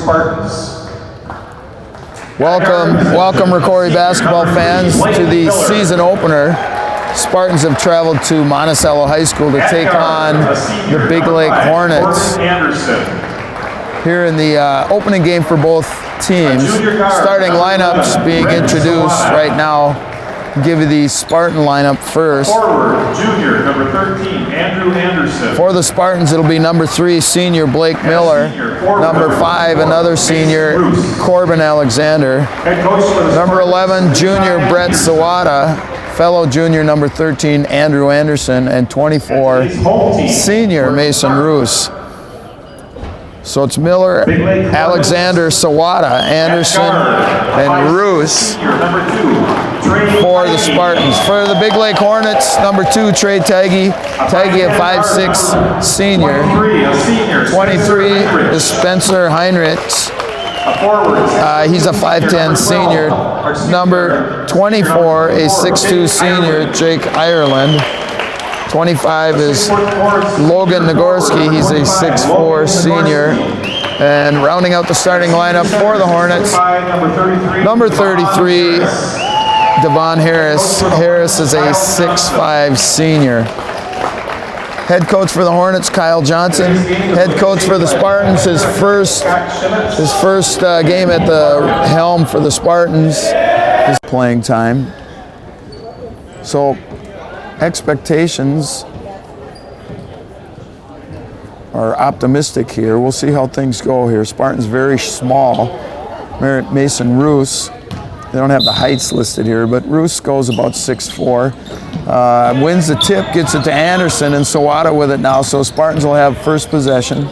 Spartans. Welcome Rocori basketball fans to the season opener. Spartans have traveled to Monticello High School to take on the Big Lake Hornets here in the opening game for both teams. Starting lineups being introduced right now. Give you the Spartan lineup first. Forward, junior, number 13, Andrew Anderson. For the Spartans, it'll be number 3, senior Blake Miller. Number 5, another senior, Corbin Alexander. Number 11, junior Brett Sawada. Fellow junior number 13, Andrew Anderson. And 24, senior Mason Roos. So it's Miller, Alexander, Sawada, Anderson, and Roos for the Spartans. For the Big Lake Hornets, number 2, Trey Taggy. Taggy at 5'6", senior. 23 is Spencer Heinrichs. He's a 5'10", senior. Number 24, a 6'2", senior, Jake Ireland. 25 is Logan Nagorski. He's a 6'4", senior. And rounding out the starting lineup for the Hornets, number 33, Devon Harris. Harris is a 6'5", senior. Head coach for the Hornets, Kyle Johnson. Head coach for the Spartans, his first game at the helm for the Spartans, his playing time. So expectations are optimistic here. We'll see how things go here. Spartan's very small. Mason Roos, they don't have the heights listed here, but Roos goes about 6'4". Wins the tip, gets it to Anderson, and Sawada with it now, so Spartans will have first possession.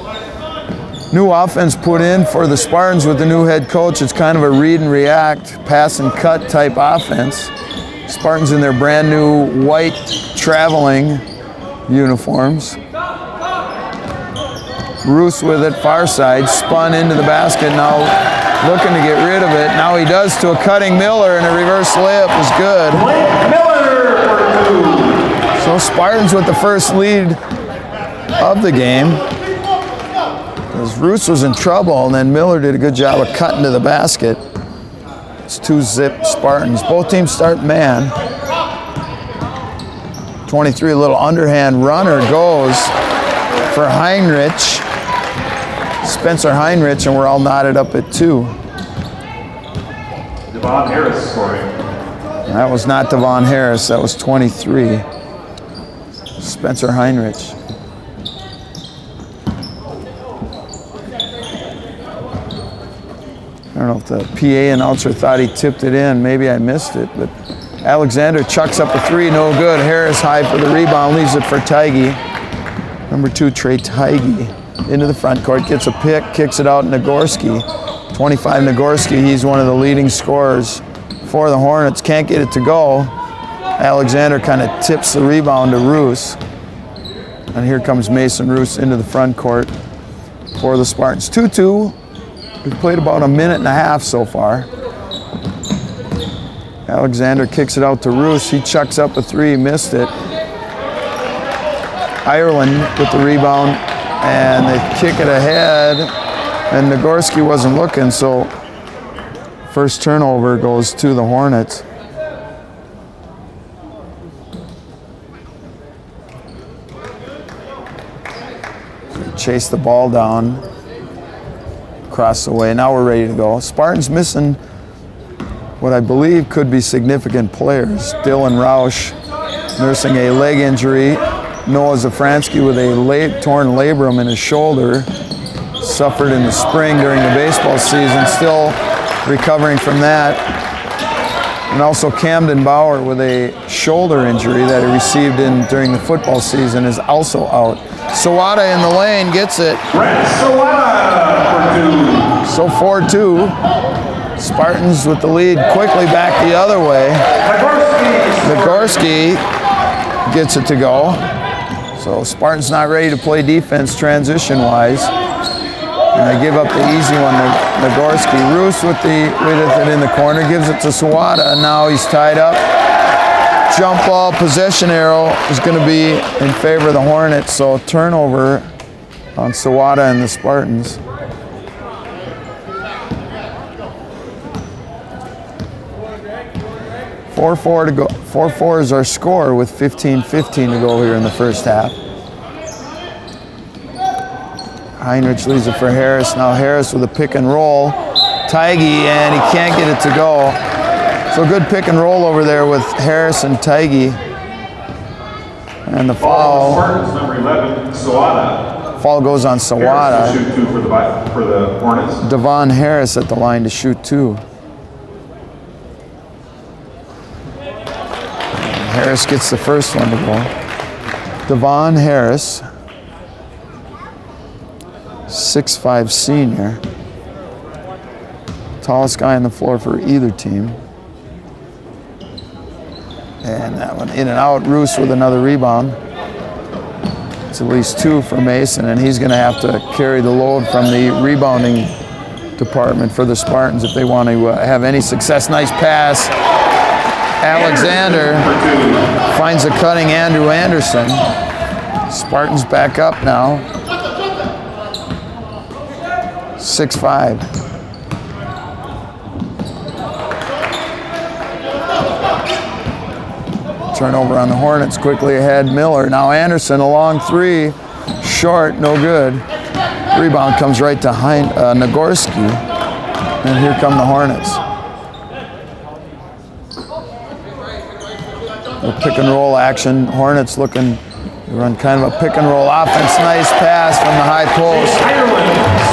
New offense put in for the Spartans with the new head coach. It's kind of a read and react, pass and cut type offense. Spartans in their brand new white traveling uniforms. Roos with it, far side, spun into the basket, now looking to get rid of it. Now he does to a cutting Miller, and a reverse layup is good. So Spartans with the first lead of the game. As Roos was in trouble, and then Miller did a good job of cutting to the basket. It's 2-zip Spartans. Both teams start man. 23, a little underhand runner goes for Heinrich. Spencer Heinrich, and we're all knotted up at 2. Devon Harris scoring. That was not Devon Harris, that was 23. Spencer Heinrich. I don't know if the PA announcer thought he tipped it in. Maybe I missed it, but Alexander chucks up a 3, no good. Harris high for the rebound, leaves it for Taggy. Number 2, Trey Taggy. Into the front court, gets a pick, kicks it out Nagorski. 25 Nagorski, he's one of the leading scorers for the Hornets. Can't get it to go. Alexander kind of tips the rebound to Roos. And here comes Mason Roos into the front court for the Spartans. 2-2. We've played about a minute and a half so far. Alexander kicks it out to Roos. He chucks up a 3, missed it. Ireland with the rebound, and they kick it ahead, and Nagorski wasn't looking, so first turnover goes to the Hornets. Chase the ball down, across the way. Now we're ready to go. Spartans missing what I believe could be significant players. Dylan Rausch nursing a leg injury. Noah Zafransky with a torn labrum in his shoulder. Suffered in the spring during the baseball season. Still recovering from that. And also Camden Bauer with a shoulder injury that he received during the football season is also out. Sawada in the lane gets it. So 4-2. Spartans with the lead quickly back the other way. Nagorski gets it to go. So Spartans not ready to play defense transition-wise. And they give up the easy one to Nagorski. Roos with it in the corner, gives it to Sawada, and now he's tied up. Jump ball possession arrow is going to be in favor of the Hornets, so turnover on Sawada and the Spartans. 4-4 to go. 4-4 is our score with 15:15 to go here in the first half. Heinrich leaves it for Harris. Now Harris with a pick and roll. Teige, and he can't get it to go. So good pick and roll over there with Harris and Teige. And the foul. Spartans, number 11, Sawada. Foul goes on Sawada. Harris to shoot 2 for the Hornets. Devon Harris at the line to shoot 2. Harris gets the first one to go. Devon Harris, 6'5" senior. Tallest guy on the floor for either team. And that one in and out. Roos with another rebound. It's at least 2 for Mason, and he's going to have to carry the load from the rebounding department for the Spartans if they want to have any success. Nice pass. Alexander finds a cutting Andrew Anderson. Spartans back up now. 6-5. Turnover on the Hornets, quickly ahead. Miller, now Anderson, a long 3. Short, no good. Rebound comes right to Nagorski. And here come the Hornets. The pick and roll action. Hornets looking to run kind of a pick and roll offense. Nice pass from the high post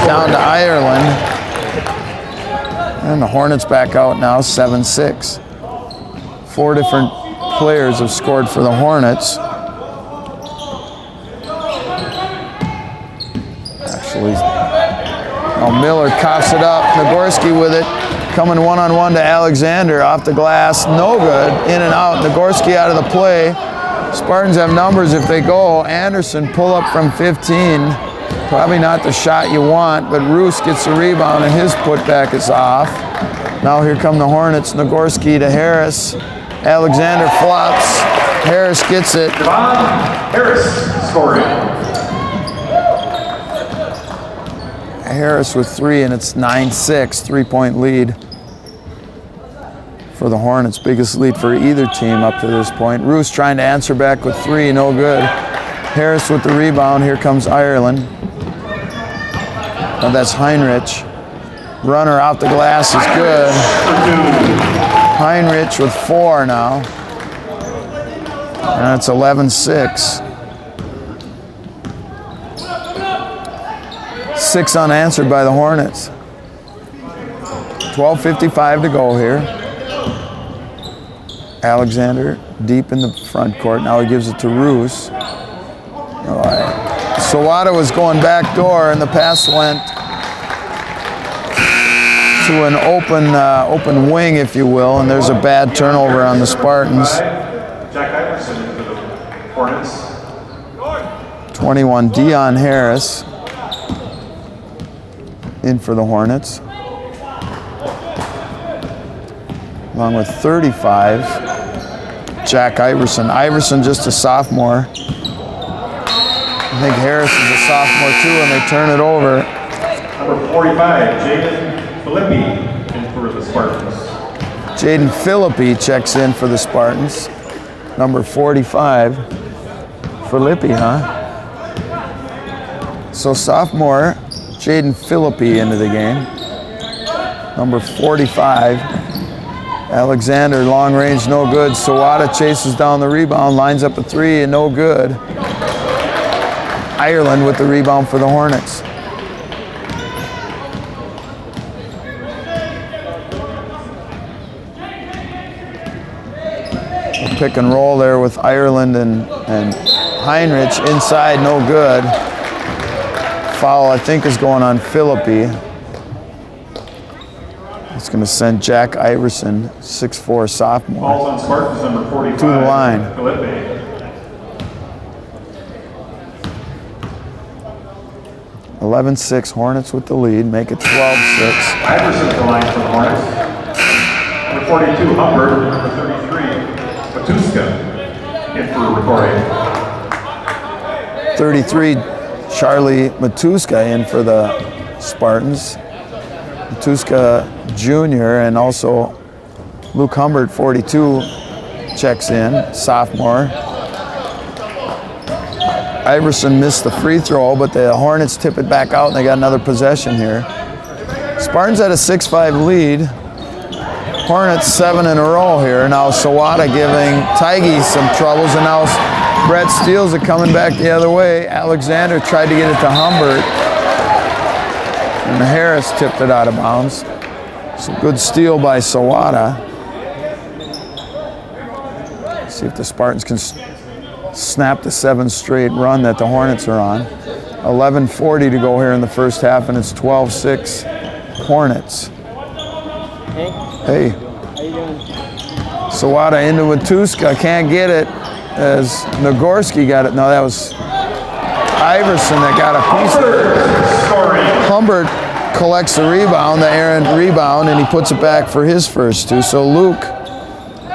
down to Ireland. And the Hornets back out now, 7-6. 4 different players have scored for the Hornets. Actually, Miller coughs it up. Nagorski with it. Coming one-on-one to Alexander, off the glass, no good, in and out. Nagorski out of the play. Spartans have numbers if they go. Anderson pull up from 15. Probably not the shot you want, but Roos gets the rebound and his putback is off. Now here come the Hornets. Nagorski to Harris. Alexander flops. Harris gets it. Harris scoring. Harris with 3, and it's 9-6, 3-point lead for the Hornets. Biggest lead for either team up to this point. Roos trying to answer back with 3, no good. Harris with the rebound. Here comes Ireland. Oh, that's Heinrich. Runner out the glass is good. Heinrich with 4 now. And it's 11-6. 6 unanswered by the Hornets. 12:55 to go here. Alexander deep in the front court. Now he gives it to Roos. All right. Sawada was going back door, and the pass went to an open wing, if you will, and there's a bad turnover on the Spartans. Jack Iverson for the Hornets. 21, Dion Harris in for the Hornets. Along with 35, Jack Iverson. Iverson just a sophomore. I think Harris is a sophomore too, and they turn it over. Number 45, Jaden Philippi in for the Spartans. Jaden Philippi checks in for the Spartans. Number 45, Philippi, huh? So sophomore, Jaden Philippi into the game. Number 45, Alexander, long range, no good. Sawada chases down the rebound, lines up a 3, and no good. Ireland with the rebound for the Hornets. A pick and roll there with Ireland and Heinrich inside, no good. Foul, I think, is going on Philippi. It's going to send Jack Iverson, 6'4" sophomore, Falls on Spartans, number 45, to the line. Philippi. 11-6, Hornets with the lead, make it 12-6. Iverson at the line for the Hornets. Number 42, Humbert. Number 33, Matuska in for Rocori. 33, Charlie Matuska in for the Spartans. Matuska Jr. and also Luke Humbert, 42, checks in, sophomore. Iverson missed the free throw, but the Hornets tip it back out and they got another possession here. Spartans had a 6-5 lead. Hornets 7 in a row here. Now Sawada giving Tigey some troubles, and now Brett steals it coming back the other way. Alexander tried to get it to Humbert, and Harris tipped it out of bounds. So good steal by Sawada. See if the Spartans can snap the 7 straight run that the Hornets are on. 11:40 to go here in the first half, and it's 12-6 Hornets. Hey. How you doing? Sawada into Matuska, can't get it as Nagorski got it. No, that was Iverson that got a piece of it. Humbert collects the rebound, the errant rebound, and he puts it back for his first 2. So Luke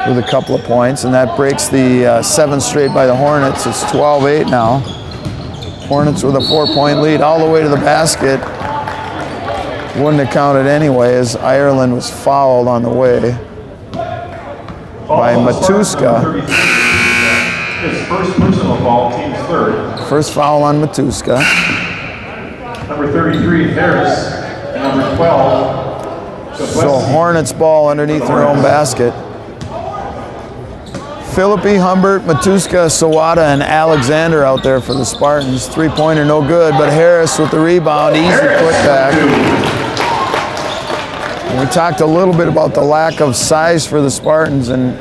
with a couple of points, and that breaks the 7 straight by the Hornets. It's 12-8 now. Hornets with a 4-point lead all the way to the basket. Wouldn't have counted anyway, as Ireland was fouled on the way by Matuska. His first personal foul, team's 3rd. First foul on Matuska. Number 33, Harris. And number 12, So Hornets ball underneath their own basket. Philippi, Humbert, Matuska, Sawada, and Alexander out there for the Spartans. 3-pointer no good, but Harris with the rebound, easy putback. We talked a little bit about the lack of size for the Spartans, and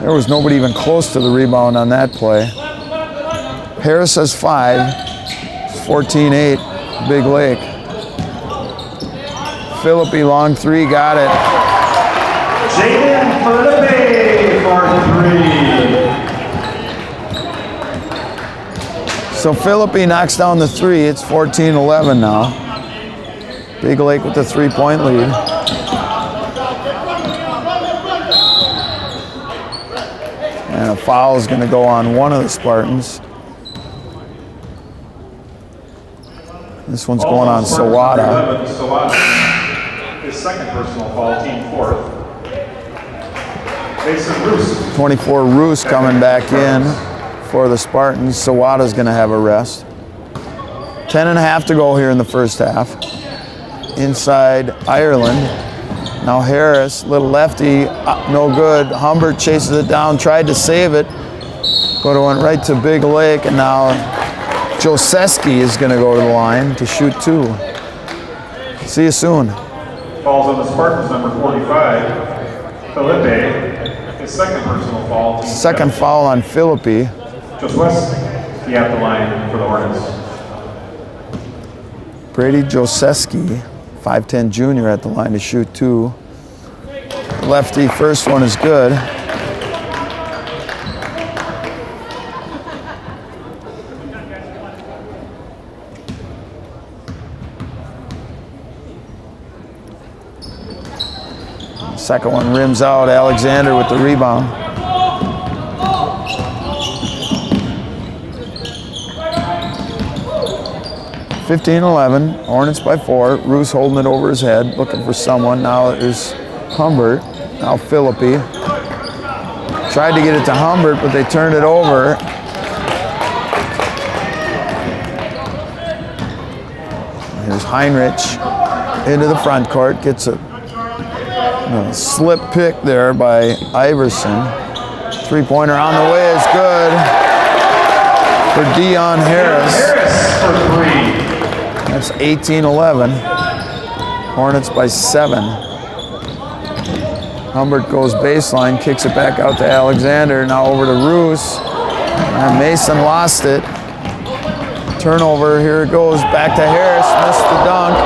there was nobody even close to the rebound on that play. Harris has 5, 14-8, Big Lake. Philippi, long 3, got it. Jaden Philippi for 3. So Philippi knocks down the 3. It's 14-11 now. Big Lake with the 3-point lead. And a foul is going to go on one of the Spartans. This one's going on Sawada. His second personal foul, team 4th. Mason Roos. 24 Roos coming back in for the Spartans. Sawada's going to have a rest. 10.5 to go here in the first half. Inside Ireland. Now Harris, little lefty, no good. Humbert chases it down, tried to save it, but it went right to Big Lake, and now Joseski is going to go to the line to shoot 2. See you soon. Falls on the Spartans, number 45, Felipe. His second personal foul. Second foul on Philippi. Joseski at the line for the Hornets. Brady Joseski, 5'10 junior at the line to shoot 2. Lefty, first one is good. Second one rims out. Alexander with the rebound. (15-11). Hornets by 4. Roos holding it over his head, looking for someone. Now there's Humbert. Now Philippi. Tried to get it to Humbert, but they turned it over. Here's Heinrich into the front court. Gets a slip pick there by Iverson. 3-pointer on the way is good for Dion Harris. Harris for 3. That's 18-11. Hornets by 7. Humbert goes baseline, kicks it back out to Alexander. Now over to Roos. And Mason lost it. Turnover, here it goes. Back to Harris, missed the dunk.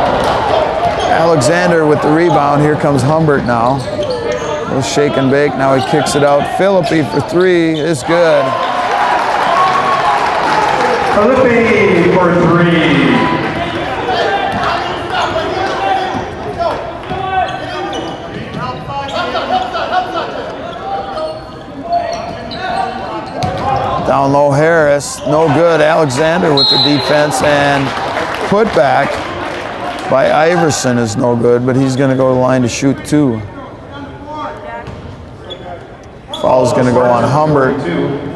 Alexander with the rebound. Here comes Humbert now. A little shake and bake. Now he kicks it out. Philippi for 3 is good. Philippi for 3. Down low Harris, no good. Alexander with the defense, and put back by Iverson is no good, but he's going to go to the line to shoot 2. Foul is going to go on Humbert.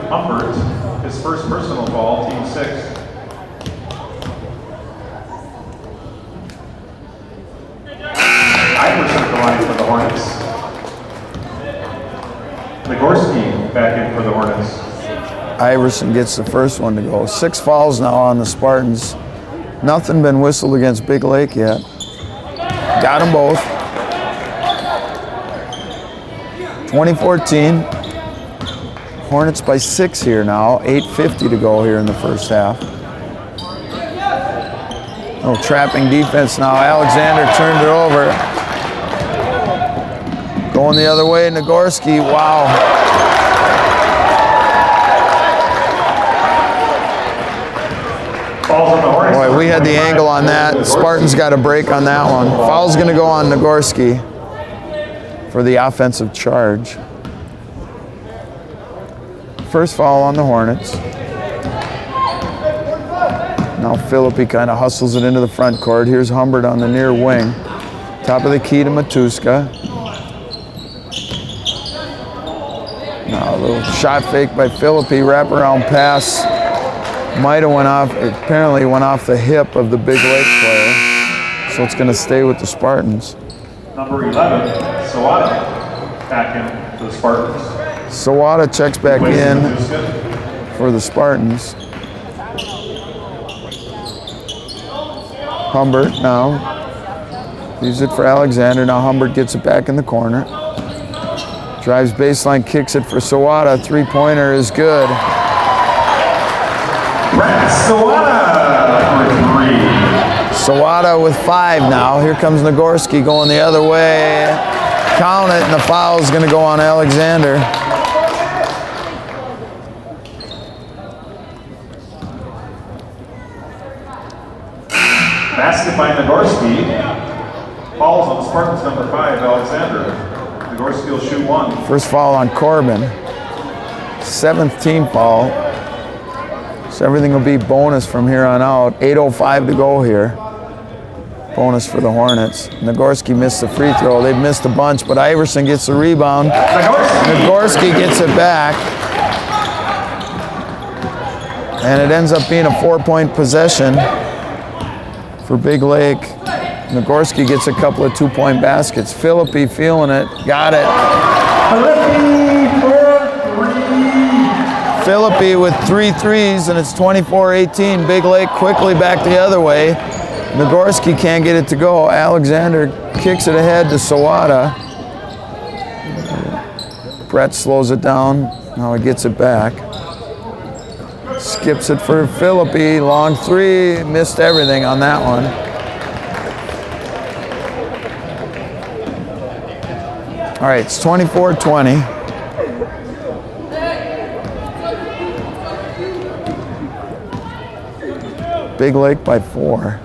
Humbert, his first personal foul, team 6. Iverson at the line for the Hornets. Nagorski back in for the Hornets. Iverson gets the first one to go. 6 fouls now on the Spartans. Nothing been whistled against Big Lake yet. Got them both. 2014. Hornets by 6 here now. 8:50 to go here in the first half. Little trapping defense now. Alexander turned it over. Going the other way, Nagorski. Wow. Boy, we had the angle on that. Spartans got a break on that one. Foul's going to go on Nagorski for the offensive charge. First foul on the Hornets. Now Philippi kind of hustles it into the front court. Here's Humbert on the near wing. Top of the key to Matuska. Now a little shot fake by Philippi. Wraparound pass. Might have went off, apparently went off the hip of the Big Lake player. So it's going to stay with the Spartans. Number 11, Sawada, back in for the Spartans. Sawada checks back in for the Spartans. Humbert now. Leaves it for Alexander. Now Humbert gets it back in the corner. Drives baseline, kicks it for Sawada. Three-pointer is good. Sawada for 3. Sawada with 5 now. Here comes Nagorski going the other way. Count it, and the foul is going to go on Alexander. Basket by Nagorski. Falls on the Spartans, number 5, Alexander. Nagorski will shoot 1. First foul on Corbin. 7th team foul. So everything will be bonus from here on out. 8:05 to go here. Bonus for the Hornets. Nagorski missed the free throw. They've missed a bunch, but Iverson gets the rebound. Nagorski gets it back. And it ends up being a 4-point possession for Big Lake. Nagorski gets a couple of 2-point baskets. Philippi feeling it. Got it. Philippi with 3 threes, and it's 24-18. Big Lake quickly back the other way. Nagorski can't get it to go. Alexander kicks it ahead to Sawada. Brett slows it down. Now he gets it back. Skips it for Philippi. Long 3. Missed everything on that one. All right, it's 24-20. Big Lake by 4.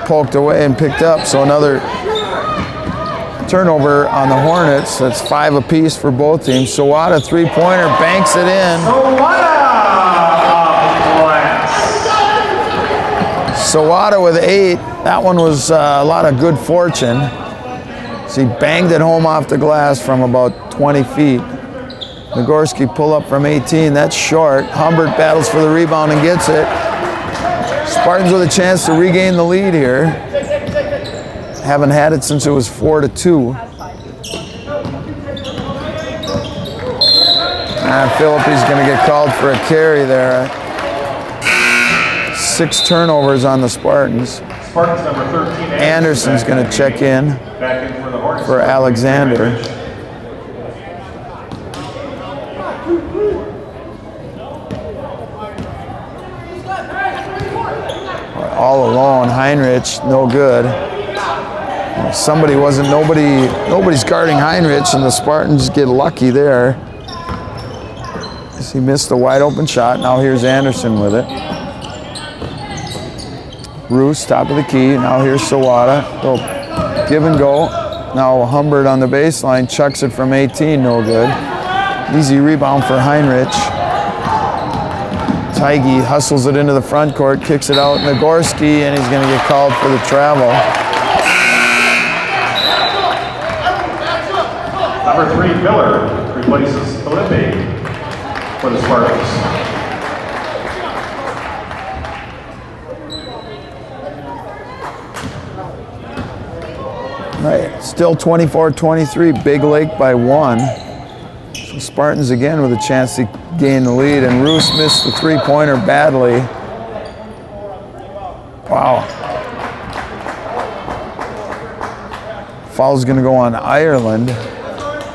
Poked away and picked up, so another turnover on the Hornets. That's 5 apiece for both teams. Sawada, 3-pointer, banks it in. Sawada with 8. That one was a lot of good fortune. So he banged it home off the glass from about 20 feet. Nagorski pull up from 18, that's short. Humbert battles for the rebound and gets it. Spartans with a chance to regain the lead here. Haven't had it since it was 4-2. Philippi's gonna get called for a carry there. 6 turnovers on the Spartans. Spartans number 13. Anderson's gonna check in for Alexander. All alone, Heinrich, no good. Nobody's guarding Heinrich, and the Spartans get lucky there. He missed a wide open shot. Now here's Anderson with it. Roos, top of the key. Now here's Sawada. Go give and go. Now Humbert on the baseline, chucks it from 18, no good. Easy rebound for Heinrich. Tigey hustles it into the front court, kicks it out. Nagorski, and he's going to get called for the travel. Number 3, Miller, replaces Felipe for the Spartans. Right, still 24-23, Big Lake by 1. So Spartans again with a chance to gain the lead, and Roos missed the three-pointer badly. Wow. Foul's gonna go on Ireland.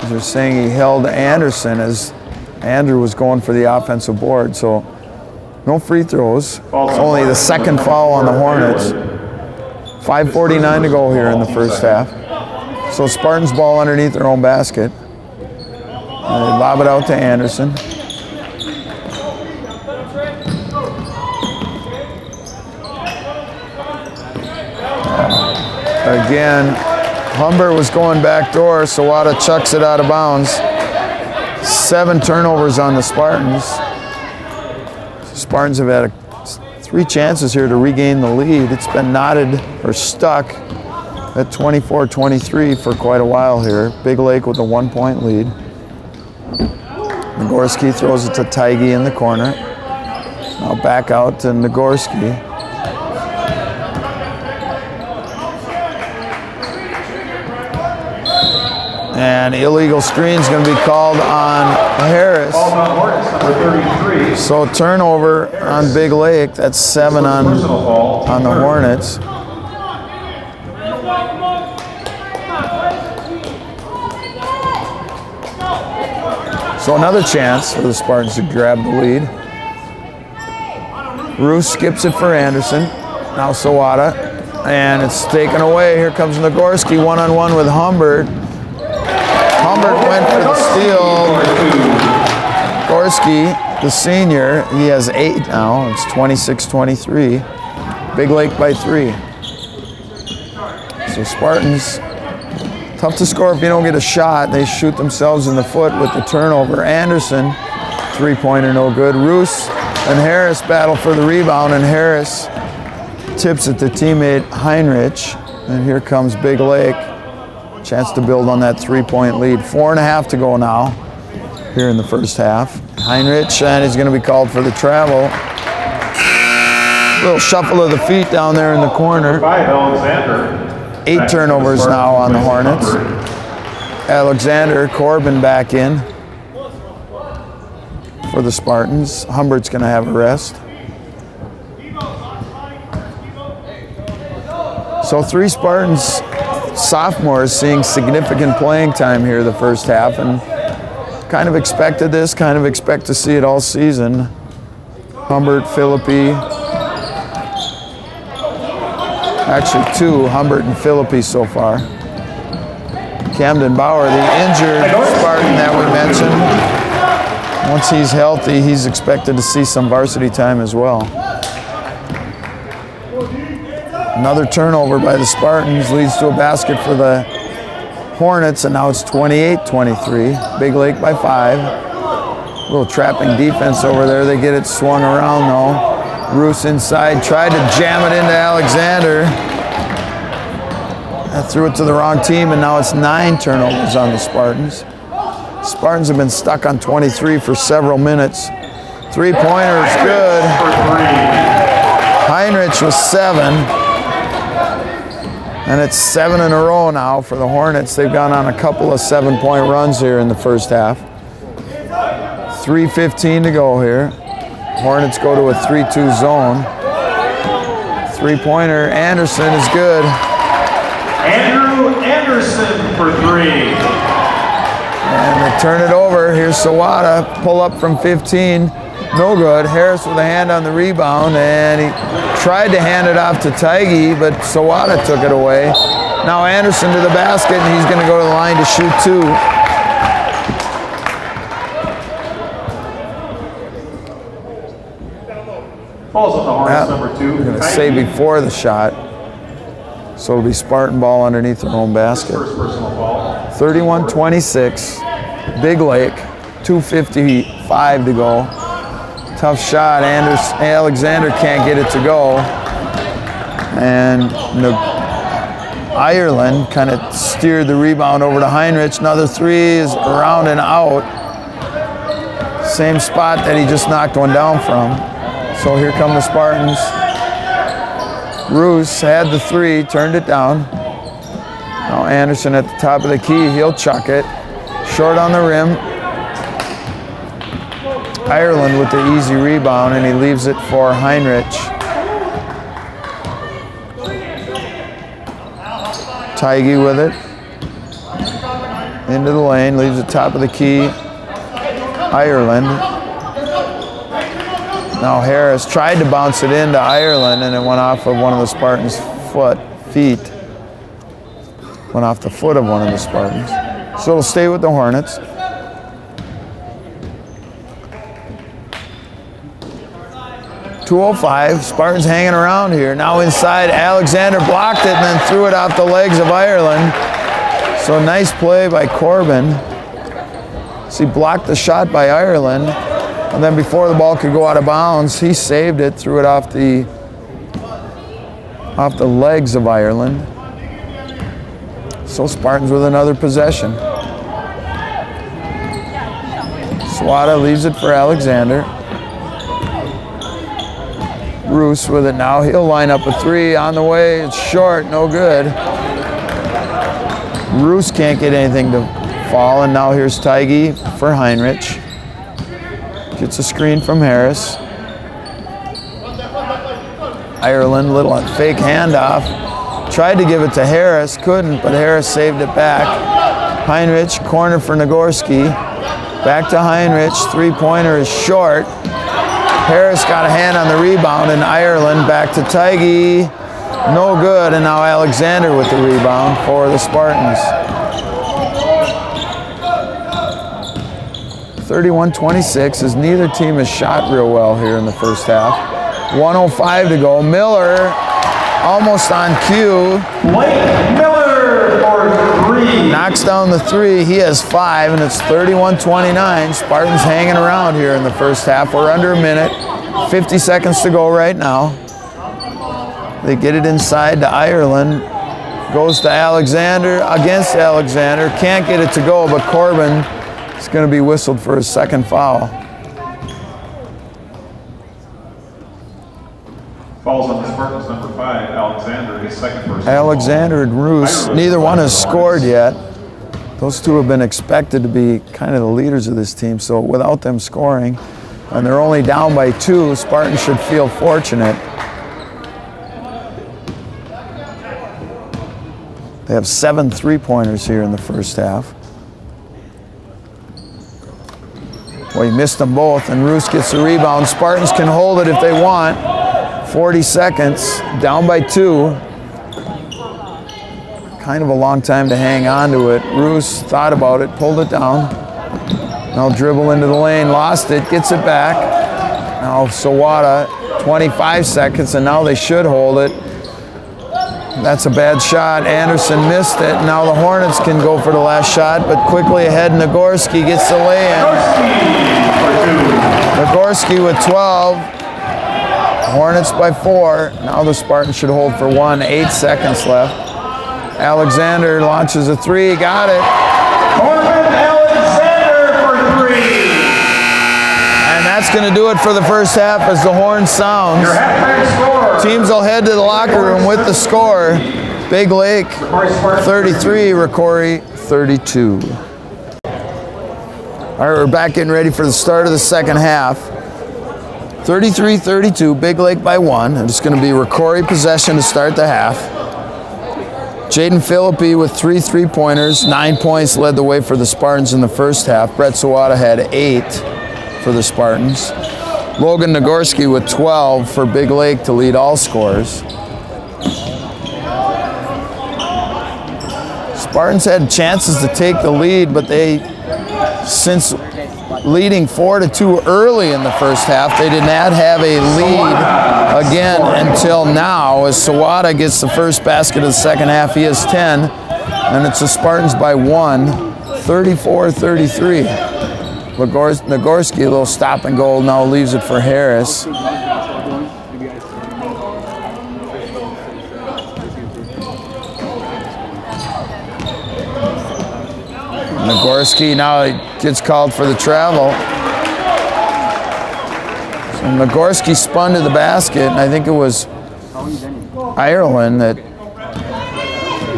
They're saying he held Anderson as Andrew was going for the offensive board, so no free throws. It's only the second foul on the Hornets. 5:49 to go here in the first half. So Spartans ball underneath their own basket. And they lob it out to Anderson. Again, Humbert was going back door. Sawada chucks it out of bounds. 7 turnovers on the Spartans. Spartans have had 3 chances here to regain the lead. It's been knotted or stuck at 24-23 for quite a while here. Big Lake with a 1-point lead. Nagorski throws it to Tigey in the corner. Now back out to Nagorski. And illegal screen's going to be called on Harris. So turnover on Big Lake. That's 7 on the Hornets. So another chance for the Spartans to grab the lead. Roos skips it for Anderson. Now Sawada. And it's taken away. Here comes Nagorski one-on-one with Humbert. Humbert went for the steal. Gorski, the senior, he has 8 now. It's 26-23. Big Lake by 3. So Spartans, tough to score if you don't get a shot. They shoot themselves in the foot with the turnover. Anderson, three-pointer, no good. Roos and Harris battle for the rebound, and Harris tips it to teammate Heinrich. And here comes Big Lake. Chance to build on that 3-point lead. 4.5 to go now here in the first half. Heinrich, and he's going to be called for the travel. Little shuffle of the feet down there in the corner. 8 turnovers now on the Hornets. Alexander, Corbin back in for the Spartans. Humbert's going to have a rest. So 3 Spartans sophomores seeing significant playing time here the first half, and kind of expected this, kind of expect to see it all season. Humbert, Philippi, actually 2, Humbert and Philippi so far. Camden Bauer, the injured Spartan that we mentioned. Once he's healthy, he's expected to see some varsity time as well. Another turnover by the Spartans leads to a basket for the Hornets, and now it's 28-23. Big Lake by 5. A little trapping defense over there. They get it swung around though. Roos inside, tried to jam it into Alexander. That threw it to the wrong team, and now it's 9 turnovers on the Spartans. Spartans have been stuck on 23 for several minutes. 3-pointer is good. Heinrich was 7. And it's 7 in a row now for the Hornets. They've gone on a couple of 7-point runs here in the first half. 3:15 to go here. Hornets go to a 3-2 zone. 3-pointer, Anderson is good. Andrew Anderson for 3. And they turn it over. Here's Sawada, pull up from 15. No good. Harris with a hand on the rebound, and he tried to hand it off to Tigey, but Sawada took it away. Now Anderson to the basket, and he's going to go to the line to shoot 2. Falls on the Hornets, number 2. I'm going to say before the shot. So it'll be Spartan ball underneath their own basket. 31-26. Big Lake, 2:55 to go. Tough shot. Alexander can't get it to go. And Ireland kind of steered the rebound over to Heinrich. Another three is around and out. Same spot that he just knocked one down from. So here come the Spartans. Roos had the three, turned it down. Now Anderson at the top of the key, he'll chuck it. Short on the rim. Ireland with the easy rebound, and he leaves it for Heinrich. Tigey with it. Into the lane, leaves it top of the key. Ireland. Now Harris tried to bounce it into Ireland, and it went off of one of the Spartans' feet. Went off the foot of one of the Spartans. So it'll stay with the Hornets. .205, Spartans hanging around here. Now inside, Alexander blocked it and then threw it off the legs of Ireland. So nice play by Corbin. So he blocked the shot by Ireland, and then before the ball could go out of bounds, he saved it, threw it off the legs of Ireland. So Spartans with another possession. Swada leaves it for Alexander. Roos with it now. He'll line up a three on the way. It's short, no good. Roos can't get anything to fall, and now here's Tigey for Heinrich. Gets a screen from Harris. Ireland, little fake handoff. Tried to give it to Harris, couldn't, but Harris saved it back. Heinrich, corner for Nagorski. Back to Heinrich, three-pointer is short. Harris got a hand on the rebound, and Ireland back to Tigey. No good, and now Alexander with the rebound for the Spartans. 31-26, as neither team has shot real well here in the first half. 1:05 to go. Miller almost on cue. Blake Miller for three. Knocks down the three. He has 5, and it's 31-29. Spartans hanging around here in the first half. We're under a minute. 50 seconds to go right now. They get it inside to Ireland. Goes to Alexander, against Alexander. Can't get it to go, but Corbin is going to be whistled for his second foul. Falls on the Spartans, number 5, Alexander, his second person. Alexander and Roos, neither one has scored yet. Those two have been expected to be kind of the leaders of this team, so without them scoring, and they're only down by 2, Spartans should feel fortunate. They have 7 3-pointers here in the first half. Well, he missed them both, and Roos gets the rebound. Spartans can hold it if they want. 40 seconds, down by 2. Kind of a long time to hang on to it. Roos thought about it, pulled it down. Now dribble into the lane, lost it, gets it back. Now Sawada, 25 seconds, and now they should hold it. That's a bad shot. Anderson missed it. Now the Hornets can go for the last shot, but quickly ahead, Nagorski gets the lay-in. Nagorski with 12. Hornets by 4. Now the Spartans should hold for 1. 8 seconds left. Alexander launches a 3. Got it. Corbin Alexander for 3. And that's going to do it for the first half as the horn sounds. Your halftime score. Teams will head to the locker room with the score. Big Lake 33, Rocori 32. All right, we're back getting ready for the start of the second half. 33-32, Big Lake by 1. It's going to be Rocori possession to start the half. Jaden Philippi with 3 3-pointers, 9 points, led the way for the Spartans in the first half. Brett Sawada had 8 for the Spartans. Logan Nagorski with 12 for Big Lake to lead all scorers. Spartans had chances to take the lead, but they, since leading 4-2 early in the first half, they did not have a lead again until now, as Sawada gets the first basket of the second half. He has 10, and it's the Spartans by 1, 34-33. Nagorski, a little stop and go, now leaves it for Harris. Nagorski now gets called for the travel. So Nagorski spun to the basket, and I think it was Ireland that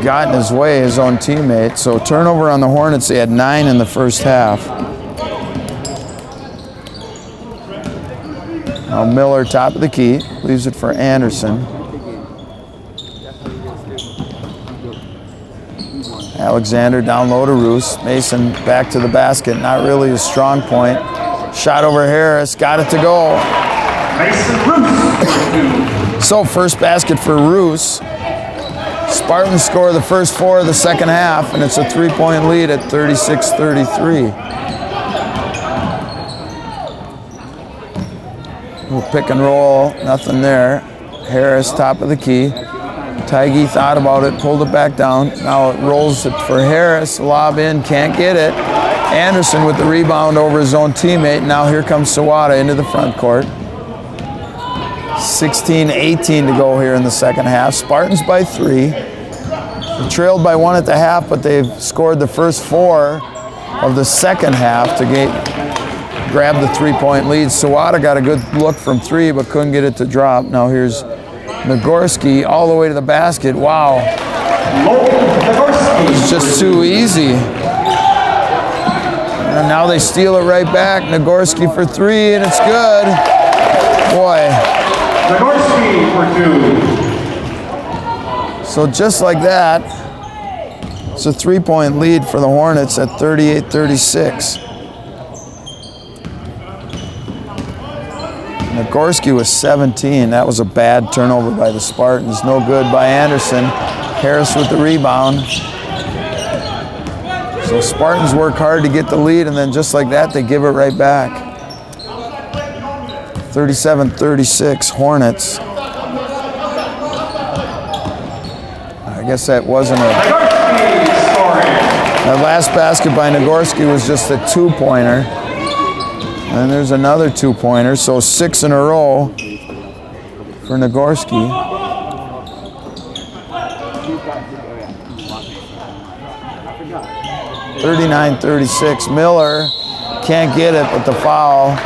got in his way, his own teammate. So turnover on the Hornets. They had 9 in the first half. Now Miller, top of the key, leaves it for Anderson. Alexander down low to Roos. Mason back to the basket, not really a strong point. Shot over Harris, got it to go. Mason Roos. So first basket for Roos. Spartans score the first 4 of the second half, and it's a 3-point lead at 36-33. Little pick and roll, nothing there. Harris, top of the key. Tighe thought about it, pulled it back down. Now it rolls it for Harris, lob in, can't get it. Anderson with the rebound over his own teammate. Now here comes Sawada into the front court. 16-18 to go here in the second half. Spartans by 3. They trailed by 1 at the half, but they've scored the first 4 of the second half to grab the 3-point lead. Sawada got a good look from 3, but couldn't get it to drop. Now here's Nagorski all the way to the basket. Wow. It's just too easy. And now they steal it right back. Nagorski for 3, and it's good. Boy. Rocori for 2. So just like that, it's a 3-point lead for the Hornets at 38-36. Nagorski was 17. That was a bad turnover by the Spartans. No good by Anderson. Harris with the rebound. So Spartans work hard to get the lead, and then just like that, they give it right back. 37-36, Hornets. I guess that wasn't a... That last basket by Nagorski was just a 2-pointer. And there's another 2-pointer, so 6 in a row for Nagorski. 39-36, Miller can't get it, but the foul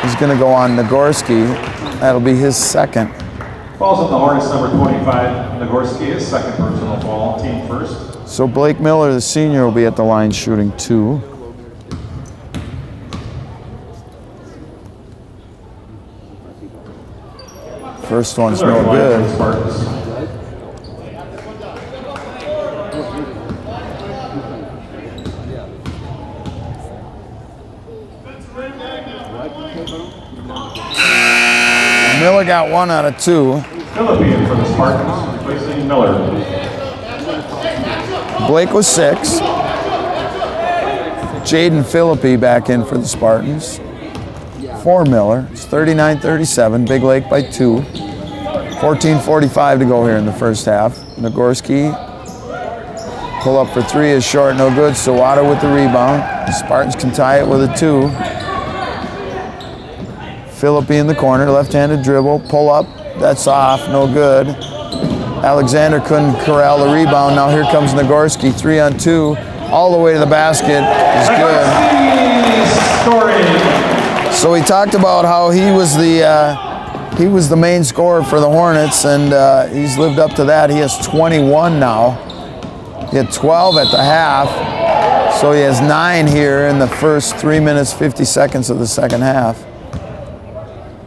is going to go on Nagorski. That'll be his second. Falls on the Hornets, number 25, Nagorski, his second personal foul, team first. So Blake Miller, the senior, will be at the line shooting 2. First one's no good. Miller got 1 out of 2. Philippi for the Spartans, replacing Miller. Blake was 6. Jaden Philippi back in for the Spartans. For Miller. It's 39-37. Big Lake by 2. 14:45 to go here in the first half. Nagorski pull up for 3 is short, no good. Sawada with the rebound. The Spartans can tie it with a 2. Philippi in the corner, left-handed dribble, pull up. That's off, no good. Alexander couldn't corral the rebound. Now here comes Nagorski, 3 on 2, all the way to the basket. Is good. So we talked about how he was the main scorer for the Hornets, and he's lived up to that. He has 21 now. He had 12 at the half, so he has 9 here in the first 3 minutes, 50 seconds of the second half.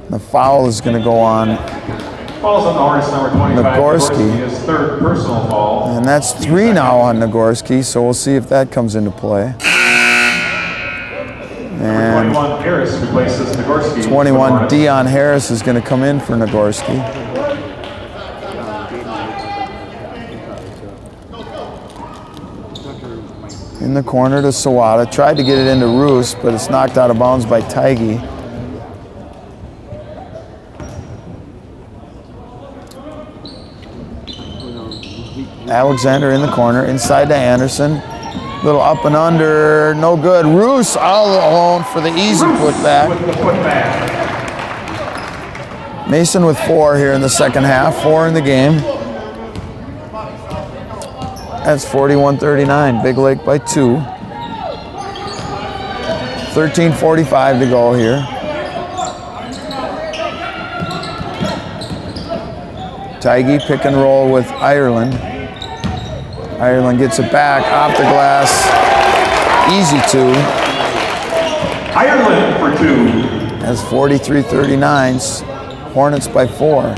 The foul is going to go on Falls on the Hornets, number 25, Nagorski. His third personal foul. And that's 3 now on Nagorski, so we'll see if that comes into play. And 21 Harris replaces Nagorski. 21 Dion Harris is going to come in for Nagorski. In the corner to Sawada. Tried to get it into Roos, but it's knocked out of bounds by Tighe. Alexander in the corner, inside to Anderson. Little up and under, no good. Roos all alone for the easy putback. Mason with 4 here in the second half, 4 in the game. That's 41-39, Big Lake by 2. 13:45 to go here. Tigey pick and roll with Ireland. Ireland gets it back off the glass. Easy two. Ireland for 2. That's 43-39. Hornets by 4.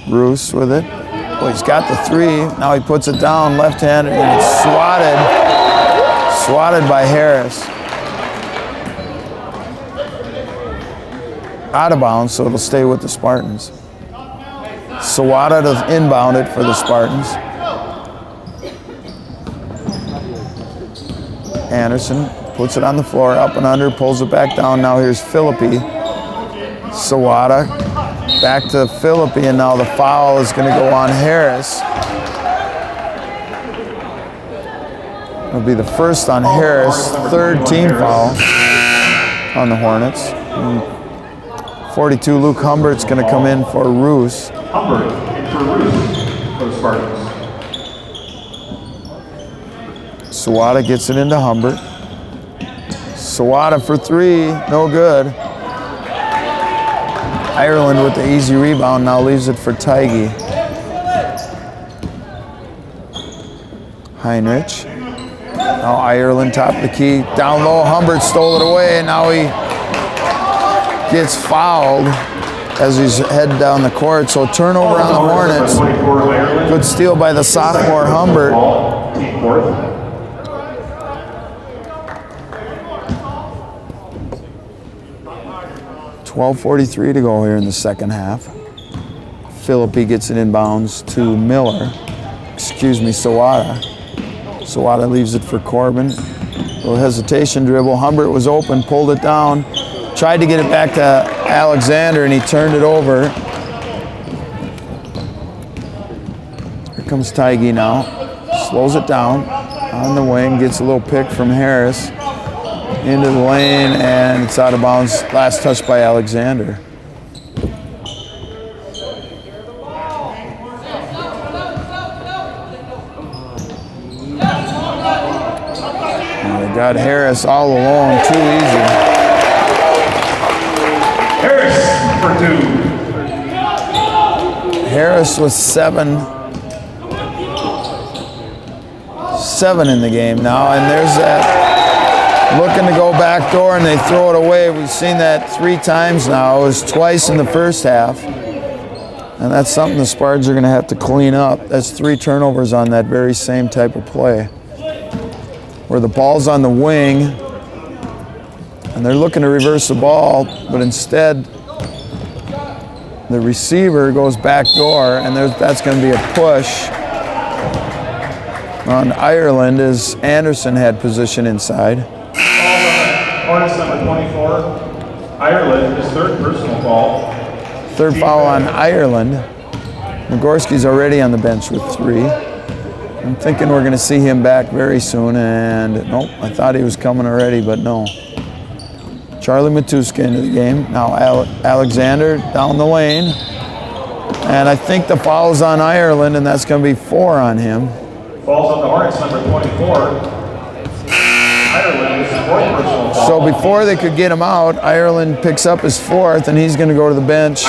Roos with it. Well, he's got the 3. Now he puts it down left-handed and it's swatted. Swatted by Harris. Out of bounds, so it'll stay with the Spartans. Sawada to inbound it for the Spartans. Anderson puts it on the floor, up and under, pulls it back down. Now here's Philippi. Sawada back to Philippi, and now the foul is going to go on Harris. It'll be the first on Harris, 3rd team foul on the Hornets. 42, Luke Humbert's going to come in for Roos. Humbert in for Roos for the Spartans. Sawada gets it into Humbert. Sawada for 3, no good. Ireland with the easy rebound, now leaves it for Tigey. Heinrich. Now Ireland top of the key. Down low, Humbert stole it away, and now he gets fouled as he's heading down the court. So turnover on the Hornets. Good steal by the sophomore Humbert. 12:43 to go here in the second half. Philippi gets it inbounds to Miller. Sawada. Sawada leaves it for Corbin. Little hesitation dribble. Humbert was open, pulled it down. Tried to get it back to Alexander, and he turned it over. Here comes Tigey now. Slows it down on the wing. Gets a little pick from Harris. Into the lane, and it's out of bounds. Last touch by Alexander. And they got Harris all alone, too easy. Harris for 2. Harris was 7 in the game now, and there's that. Looking to go back door, and they throw it away. We've seen that 3 times now. It was twice in the first half. And that's something the Spartans are going to have to clean up. That's 3 turnovers on that very same type of play. Where the ball's on the wing, and they're looking to reverse the ball, but instead the receiver goes back door, and that's going to be a push on Ireland as Anderson had position inside. Hornets number 24, Ireland, his 3rd personal foul. 3rd foul on Ireland. Nagorski's already on the bench with 3. I'm thinking we're going to see him back very soon, and nope, I thought he was coming already, but no. Charlie Matuska into the game. Now Alexander down the lane. And I think the foul's on Ireland, and that's going to be 4 on him. Falls on the Hornets number 24. Ireland is 4th personal foul. So before they could get him out, Ireland picks up his 4th, and he's going to go to the bench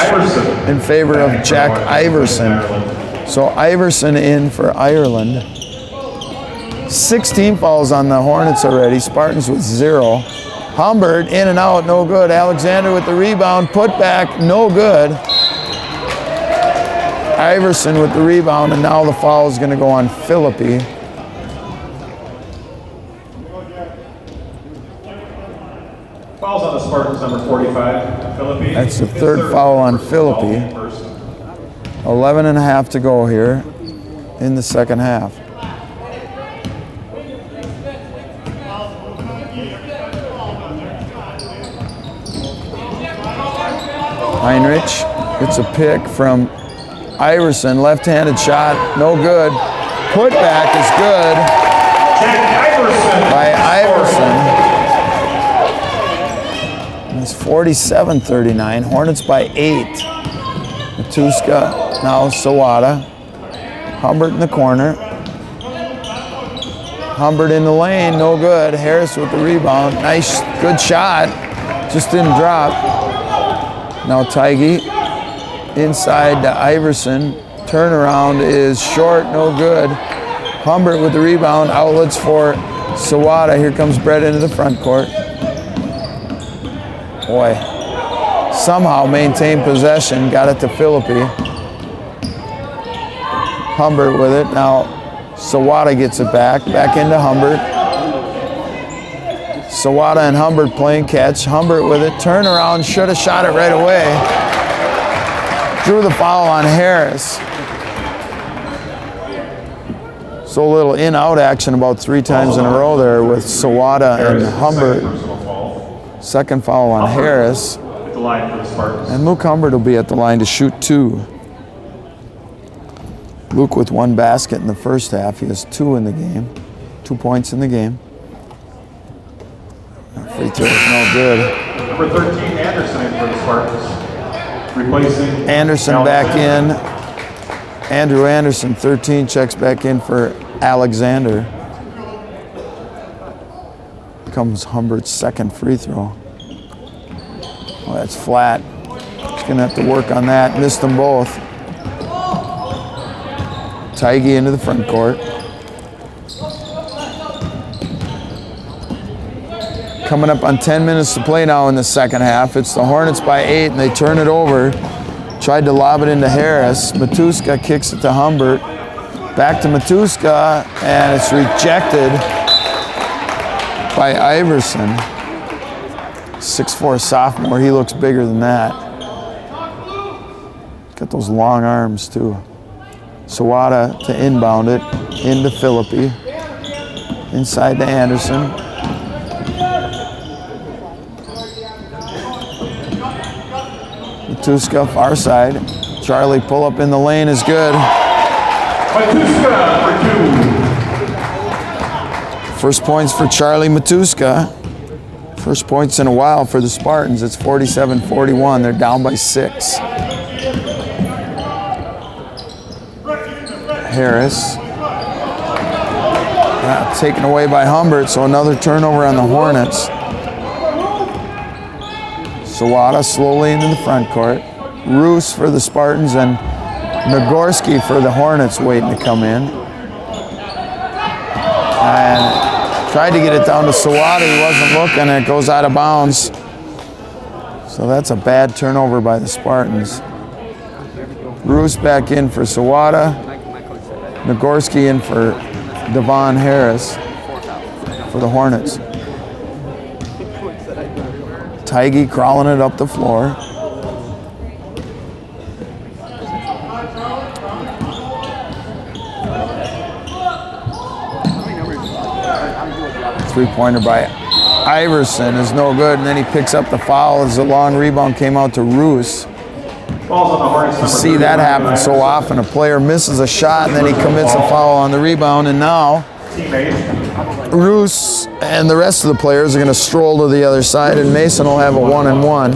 in favor of Jack Iverson. So Iverson in for Ireland. 16 fouls on the Hornets already. Spartans with 0. Humbert in and out, no good. Alexander with the rebound, put back, no good. Iverson with the rebound, and now the foul is going to go on Philippi. Fouls on the Spartans, number 45, Philippi. That's the 3rd foul on Philippi. 11 and a half to go here in the second half. Heinrich gets a pick from Iverson, left-handed shot, no good. Putback is good by Iverson. And it's 47-39. Hornets by 8. Matuska, now Sawada. Humbert in the corner. Humbert in the lane, no good. Harris with the rebound. Nice, good shot. Just didn't drop. Now Tigey inside to Iverson. Turnaround is short, no good. Humbert with the rebound. Outlets for Sawada. Here comes Brett into the front court. Boy, somehow maintained possession. Got it to Philippi. Humbert with it. Now Sawada gets it back into Humbert. Sawada and Humbert playing catch. Humbert with it. Turnaround, should have shot it right away. Drew the foul on Harris. So a little in-out action about 3 times in a row there with Sawada and Humbert. Second foul on Harris. And Luke Humbert will be at the line to shoot 2. Luke with 1 basket in the first half. He has 2 in the game. 2 points in the game. Free throw is no good. Number 13, Anderson in for the Spartans. Replacing Anderson back in. Andrew Anderson, 13, checks back in for Alexander. Comes Humbert's second free throw. Oh, that's flat. He's gonna have to work on that. Missed them both. Tigey into the front court. Coming up on 10 minutes to play now in the second half. It's the Hornets by 8 and they turn it over. Tried to lob it into Harris. Matuska kicks it to Humbert. Back to Matuska and it's rejected by Iverson. 6'4" sophomore, he looks bigger than that. Got those long arms too. Sawada to inbound it, into Philippi. Inside to Anderson. Matuska, far side. Charlie pull up in the lane is good. Matuska for 2. First points for Charlie Matuska. First points in a while for the Spartans. It's 47-41. They're down by 6. Harris. Taken away by Humbert, so another turnover on the Hornets. Sawada slowly into the front court. Roos for the Spartans and Nagorski for the Hornets waiting to come in. And tried to get it down to Sawada. He wasn't looking, and it goes out of bounds. So that's a bad turnover by the Spartans. Roos back in for Sawada. Nagorski in for Devon Harris for the Hornets. Tigey crawling it up the floor. Three-pointer by Iverson is no good, and then he picks up the foul as the long rebound came out to Roos. You see that happen so often. A player misses a shot and then he commits a foul on the rebound, and now Roos and the rest of the players are going to stroll to the other side, and Mason will have a 1-and-1.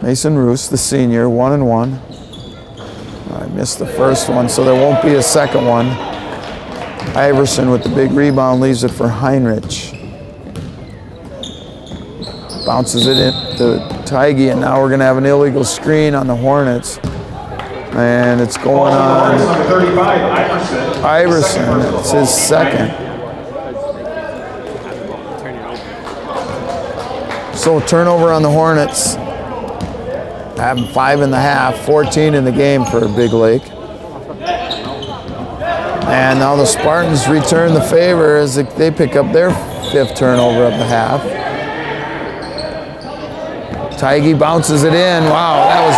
Mason Roos, the senior, 1-and-1. I missed the first one, so there won't be a second one. Iverson with the big rebound leaves it for Heinrich. Bounces it into Tigey, and now we're going to have an illegal screen on the Hornets. And it's going on Iverson. It's his second. So turnover on the Hornets. Having 5 in the half, 14 in the game for Big Lake. And now the Spartans return the favor as they pick up their 5th turnover of the half. Tigey bounces it in. Wow, that was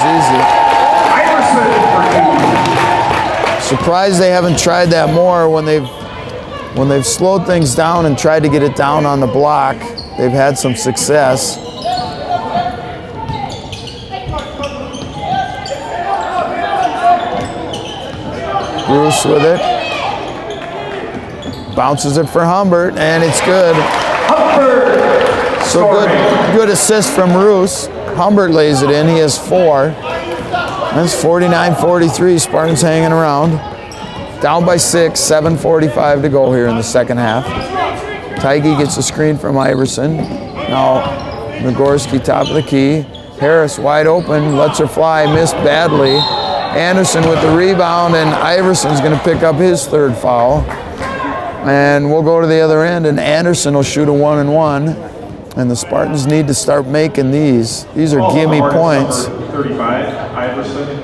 easy. Surprised they haven't tried that more when they've slowed things down and tried to get it down on the block. They've had some success. Bruce with it. Bounces it for Humbert, and it's good. So good assist from Roos. Humbert lays it in. He has 4. That's 49-43. Spartans hanging around. Down by 6. 7:45 to go here in the second half. Tigey gets a screen from Iverson. Now Nagorski top of the key. Harris wide open. Lets her fly. Missed badly. Anderson with the rebound, and Iverson's going to pick up his 3rd foul. And we'll go to the other end, and Anderson will shoot a 1-and-1. And the Spartans need to start making these. These are gimme points. 35, Iverson,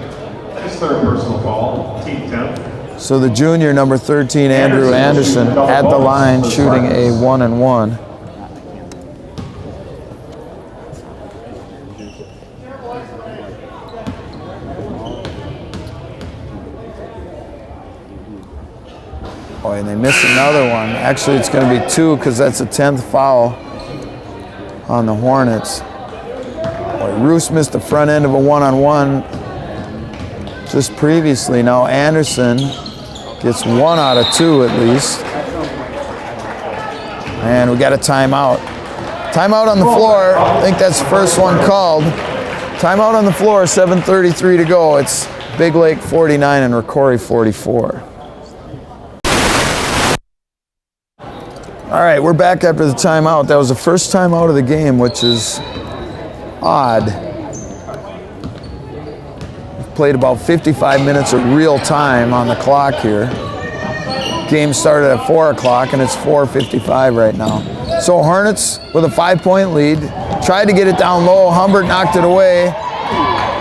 his 3rd personal foul, team 10th. So the junior, number 13, Andrew Anderson, at the line shooting a 1-and-1. Oh, and they miss another one. Actually, it's going to be 2 because that's a 10th foul on the Hornets. Boy, Roos missed the front end of a 1-on-1 just previously. Now Anderson gets 1 out of 2 at least. And we got a timeout. Timeout on the floor. I think that's the first one called. Timeout on the floor, 7:33 to go. It's Big Lake 49 and Rocori 44. All right, we're back after the timeout. That was the first timeout of the game, which is odd. We've played about 55 minutes of real time on the clock here. Game started at 4 o'clock, and it's 4:55 right now. So Hornets with a 5-point lead. Tried to get it down low. Humbert knocked it away.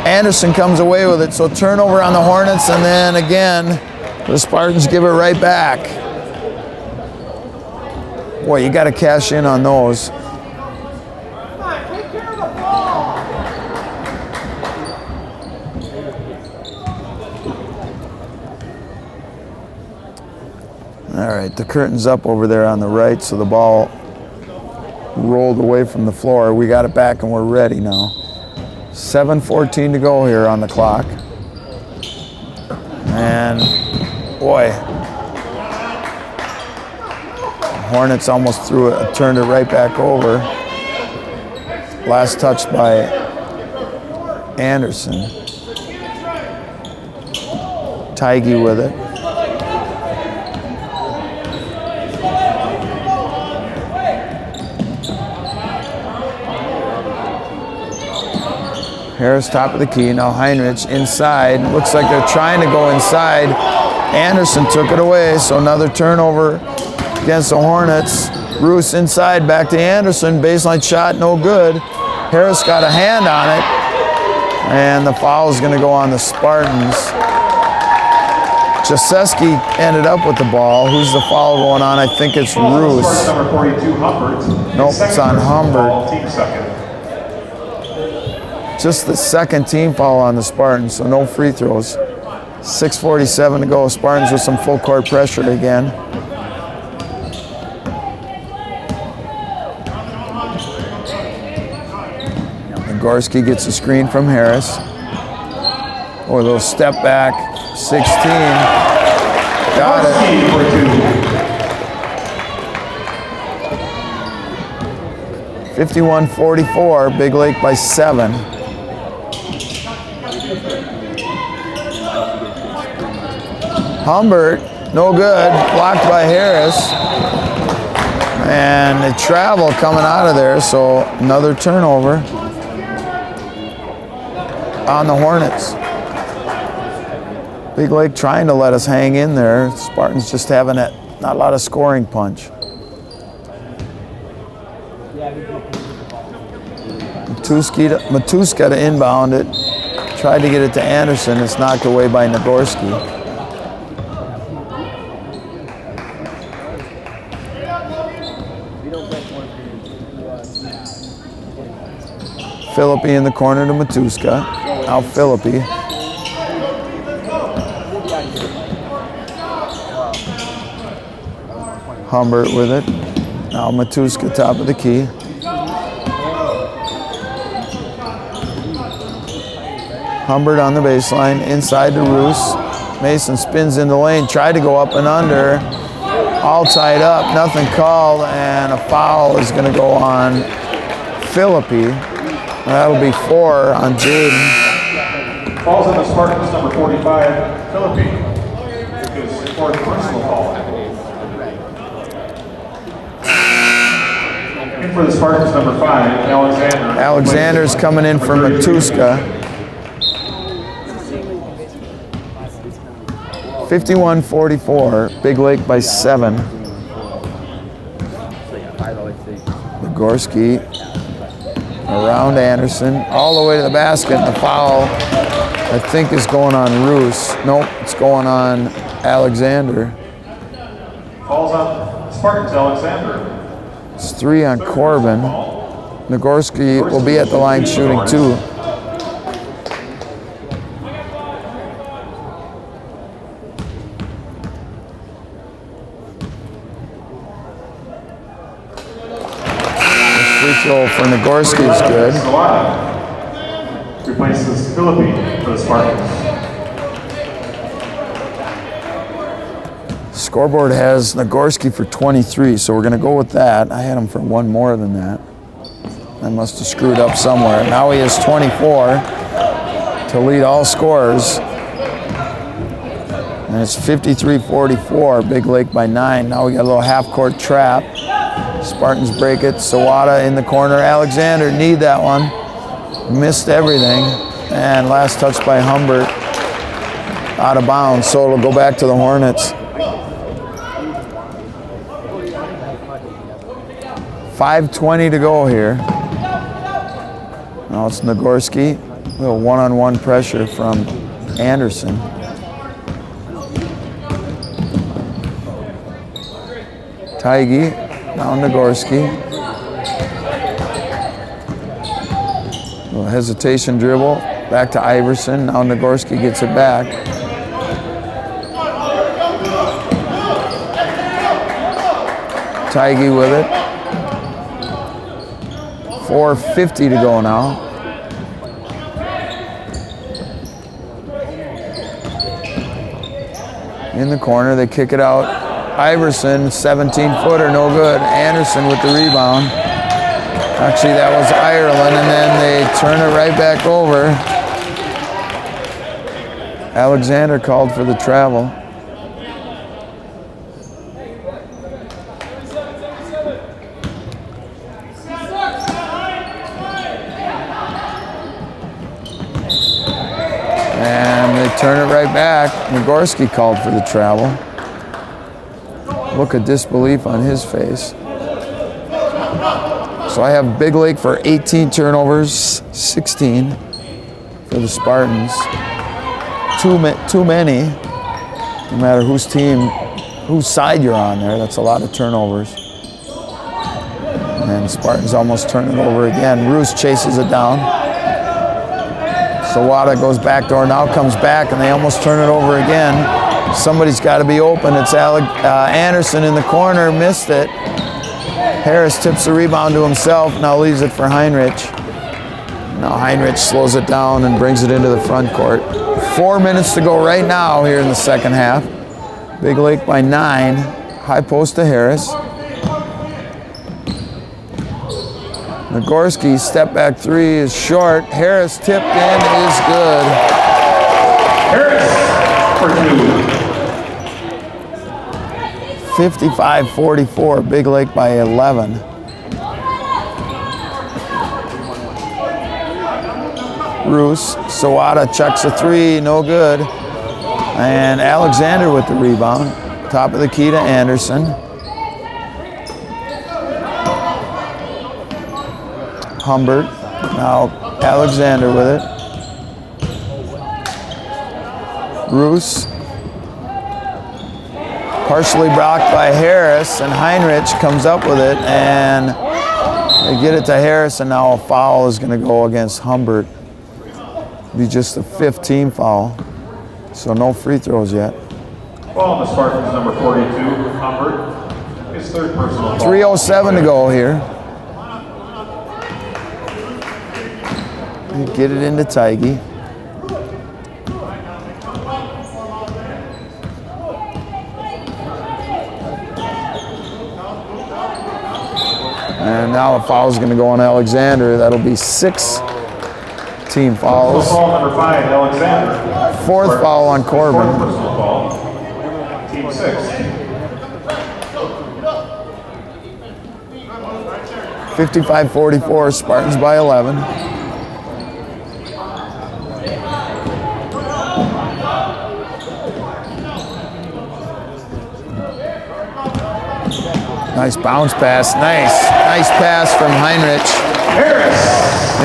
Anderson comes away with it. So turnover on the Hornets, and then again, the Spartans give it right back. Boy, you got to cash in on those. All right, the curtain's up over there on the right, so the ball rolled away from the floor. We got it back and we're ready now. 7:14 to go here on the clock. And boy, Hornets almost threw it, turned it right back over. Last touch by Anderson. Tigey with it. Harris top of the key. Now Heinrich inside. Looks like they're trying to go inside. Anderson took it away, so another turnover against the Hornets. Roos inside, back to Anderson. Baseline shot, no good. Harris got a hand on it, and the foul is going to go on the Spartans. Jaseski ended up with the ball. Who's the foul going on? I think it's Roos. Number 42, Humbert. Nope, it's on Humbert. Team 2nd. Just the 2nd team foul on the Spartans, so no free throws. 6:47 to go. Spartans with some full court pressure again. Gorski gets a screen from Harris. Or a little step back. 16. Got it. 51-44. Big Lake by 7. Humbert, no good. Blocked by Harris. And the travel coming out of there, so another turnover on the Hornets. Big Lake trying to let us hang in there. Spartans just having not a lot of scoring punch. Matuska to inbound it. Tried to get it to Anderson. It's knocked away by Nagorski. Philippi in the corner to Matuska. Now Philippi. Humbert with it. Now Matuska top of the key. Humbert on the baseline, inside to Roos. Mason spins in the lane, tried to go up and under. All tied up, nothing called, and a foul is going to go on Philippi. That'll be 4 on Jaden. Falls on the Spartans, number 45, Philippine. His 4th personal foul. In for the Spartans, number 5, Alexander. Alexander's coming in for Matuska. 51-44, Big Lake by 7. Nagorski around Anderson, all the way to the basket. The foul, I think, is going on Roos. Nope, it's going on Alexander. Falls on Spartans, Alexander. It's 3 on Corbin. Nagorski will be at the line shooting 2. Free throw for Nagorski is good. Replaces Philippine for the Spartans. Scoreboard has Nagorski for 23, so we're going to go with that. I had him for 1 more than that. I must have screwed up somewhere. Now he has 24 to lead all scorers. And it's 53-44, Big Lake by 9. Now we got a little half-court trap. Spartans break it. Sawada in the corner. Alexander need that one. Missed everything. And last touch by Humbert. Out of bounds, so it'll go back to the Hornets. 5:20 to go here. Now it's Nagorski. A little one-on-one pressure from Anderson. Taigi, now Nagorski. A little hesitation dribble. Back to Iverson. Now Nagorski gets it back. Taigi with it. 4:50 to go now. In the corner, they kick it out. Iverson, 17-footer, no good. Anderson with the rebound. Actually, that was Ireland, and then they turn it right back over. Alexander called for the travel. And they turn it right back. Nagorski called for the travel. Look of disbelief on his face. So I have Big Lake for 18 turnovers, 16 for the Spartans. Too many, no matter whose side you're on there. That's a lot of turnovers. And the Spartans almost turn it over again. Roos chases it down. Sawada goes backdoor, now comes back, and they almost turn it over again. Somebody's got to be open. It's Anderson in the corner, missed it. Harris tips the rebound to himself, now leaves it for Heinrich. Now Heinrich slows it down and brings it into the front court. 4 minutes to go right now here in the second half. Big Lake by 9. High post to Harris. Nagorski, step back 3 is short. Harris tipped in is good. Harris for 2. 55-44, Big Lake by 11. Roos, Sawada checks a 3, no good. And Alexander with the rebound. Top of the key to Anderson. Humbert, now Alexander with it. Roos, partially blocked by Harris, and Heinrich comes up with it, and they get it to Harris, and now a foul is going to go against Humbert. It'll be just the 5th team foul, so no free throws yet. Well, the Spartans, number 42, Humbert, his 3rd personal foul. 3:07 to go here. Get it into Taigi. And now a foul is going to go on Alexander. That'll be 6 Team Personal fouls. foul number 5, Alexander. Fourth foul on Fourth Corbin. personal foul. Team 6. 55-44, Spartans by 11. Nice bounce pass. Nice pass from Heinrich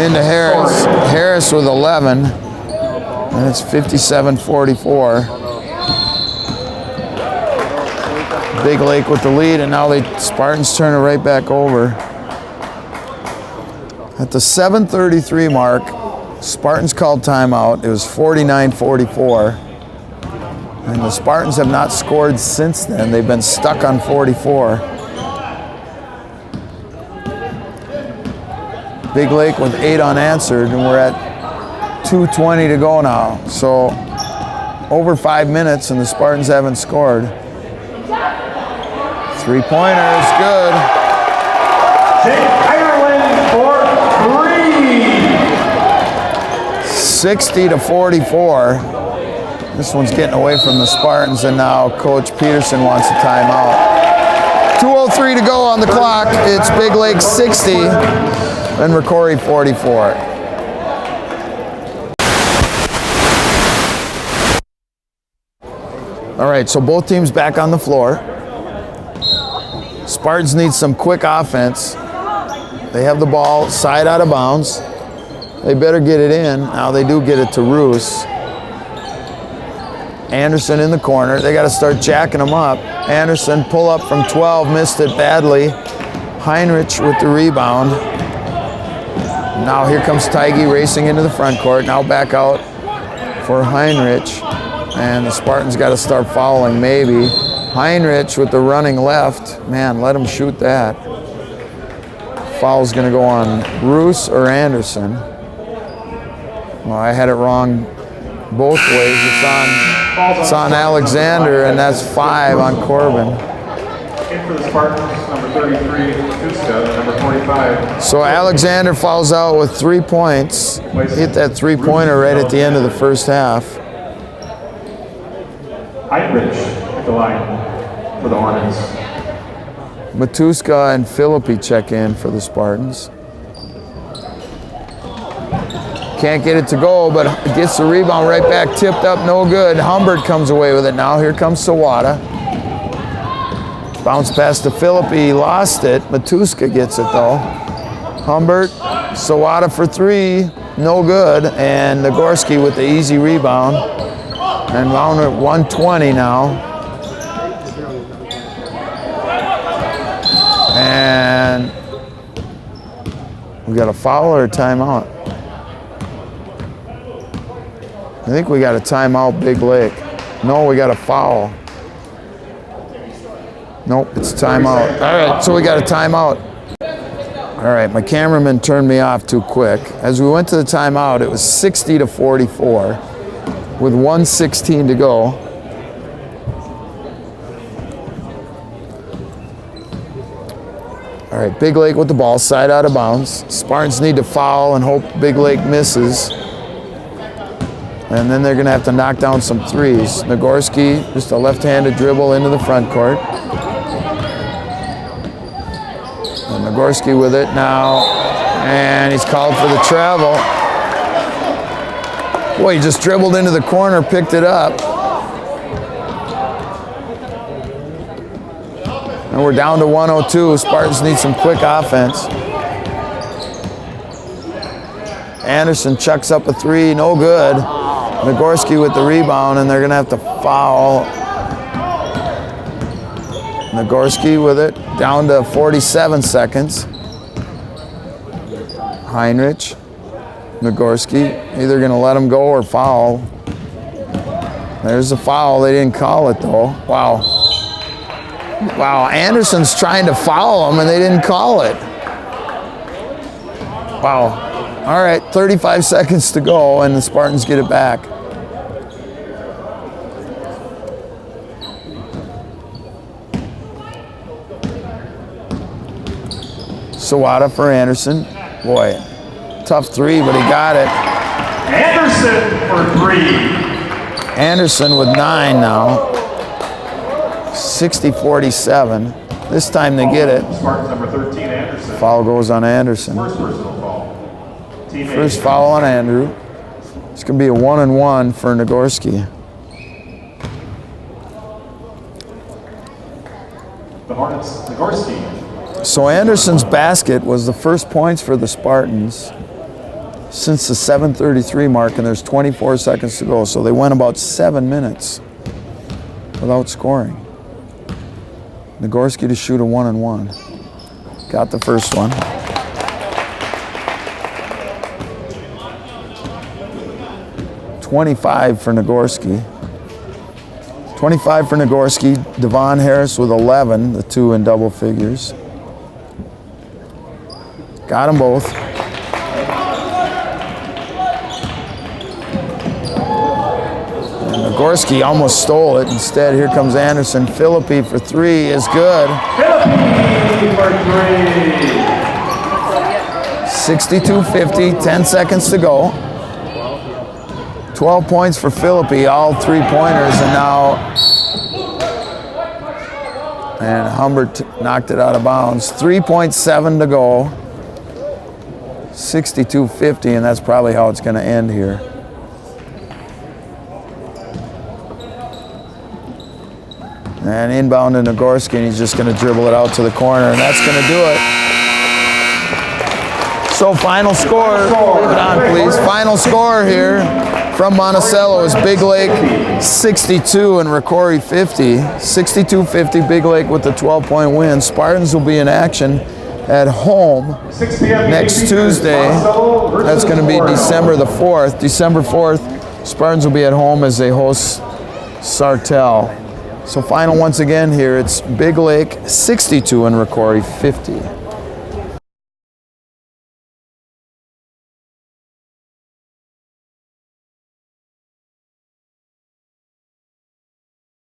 into Harris. Harris with 11. And it's 57-44. Big Lake with the lead, and now the Spartans turn it right back over. At the 7:33 mark, Spartans called timeout. It was 49-44. And the Spartans have not scored since then. They've been stuck on 44. Big Lake with 8 unanswered, and we're at 2:20 to go now. So over 5 minutes, and the Spartans haven't scored. Three-pointers, good. Jake Ireland for 3. 60-44. This one's getting away from the Spartans, and now Coach Peterson wants a timeout. 2:03 to go on the clock. It's Big Lake 60 and Rocori 44. All right, so both teams back on the floor. Spartans need some quick offense. They have the ball side out of bounds. They better get it in. Now they do get it to Roos. Anderson in the corner. They got to start jacking them up. Anderson pull up from 12, missed it badly. Heinrich with the rebound. Now here comes Tigey racing into the front court. Now back out for Heinrich. And the Spartans got to start fouling maybe. Heinrich with the running left. Man, let him shoot that. Foul's going to go on Roos or Anderson. Well, I had it wrong both ways. It's on Alexander, and that's 5 on Corbin. In for the Spartans, number 33, Tuska, number 45. So Alexander fouls out with 3 points. Hit that three-pointer right at the end of the first half. Heinrich at the line for the Hornets. Matuska and Philippi check in for the Spartans. Can't get it to go, but gets the rebound right back, tipped up, no good. Humbert comes away with it now. Here comes Sawada. Bounce pass to Philippi, lost it. Matuska gets it though. Humbert, Sawada for 3, no good. And Nagorski with the easy rebound. And round at 120 now. And we got a foul or a timeout? I think we got a timeout, Big Lake. No, we got a foul. Nope, it's a timeout. All right, so we got a timeout. All right, my cameraman turned me off too quick. As we went to the timeout, it was 60-44 with 1:16 to go. All right, Big Lake with the ball, side out of bounds. Spartans need to foul and hope Big Lake misses. And then they're gonna have to knock down some threes. Nagorski, just a left-handed dribble into the front court. And Nagorski with it now, and he's called for the travel. Boy, he just dribbled into the corner, picked it up. And we're down to 102. Spartans need some quick offense. Anderson chucks up a 3, no good. Nagorski with the rebound, and they're gonna have to foul. Nagorski with it, down to 47 seconds. Heinrich, Nagorski, either gonna let him go or foul. There's a foul, they didn't call it though. Wow. Wow, Anderson's trying to foul him and they didn't call it. Wow. All right, 35 seconds to go and the Spartans get it back. Sawada for Anderson. Boy, tough 3, but he got it. Anderson for 3. Anderson with 9 now. 60-47. This time they get it. Spartans number 13, Anderson. Foul goes on Anderson. First personal foul. Teammate. First foul on Andrew. It's going to be a 1-and-1 for Nagorski. The Hornets, Nagorski. So Anderson's basket was the first points for the Spartans since the 7:33 mark, and there's 24 seconds to go. So they went about 7 minutes without scoring. Nagorski to shoot a 1-and-1. Got the first one. $25 for Nagorski. 25 for Nagorski. Devon Harris with 11, the two in double figures. Got them both. And Nagorski almost stole it. Instead, here comes Anderson. Philippi for 3 is good. Philippi for 3. 62-50, 10 seconds to go. 12 points for Philippi, all 3-pointers, and Humbert knocked it out of bounds. 3.7 to go. 62-50, and that's probably how it's going to end here. And inbound to Nagorski, and he's just going to dribble it out to the corner, and that's going to do it. So final score, leave it on please. Final score here from Monticello is Big Lake 62 and Rocori 50. 62-50, Big Lake with the 12-point win. Spartans will be in action at home next Tuesday. That's going to be December the 4th. December 4th, Spartans will be at home as they host Sartell. So final once again here, it's Big Lake 62 and Rocori 50.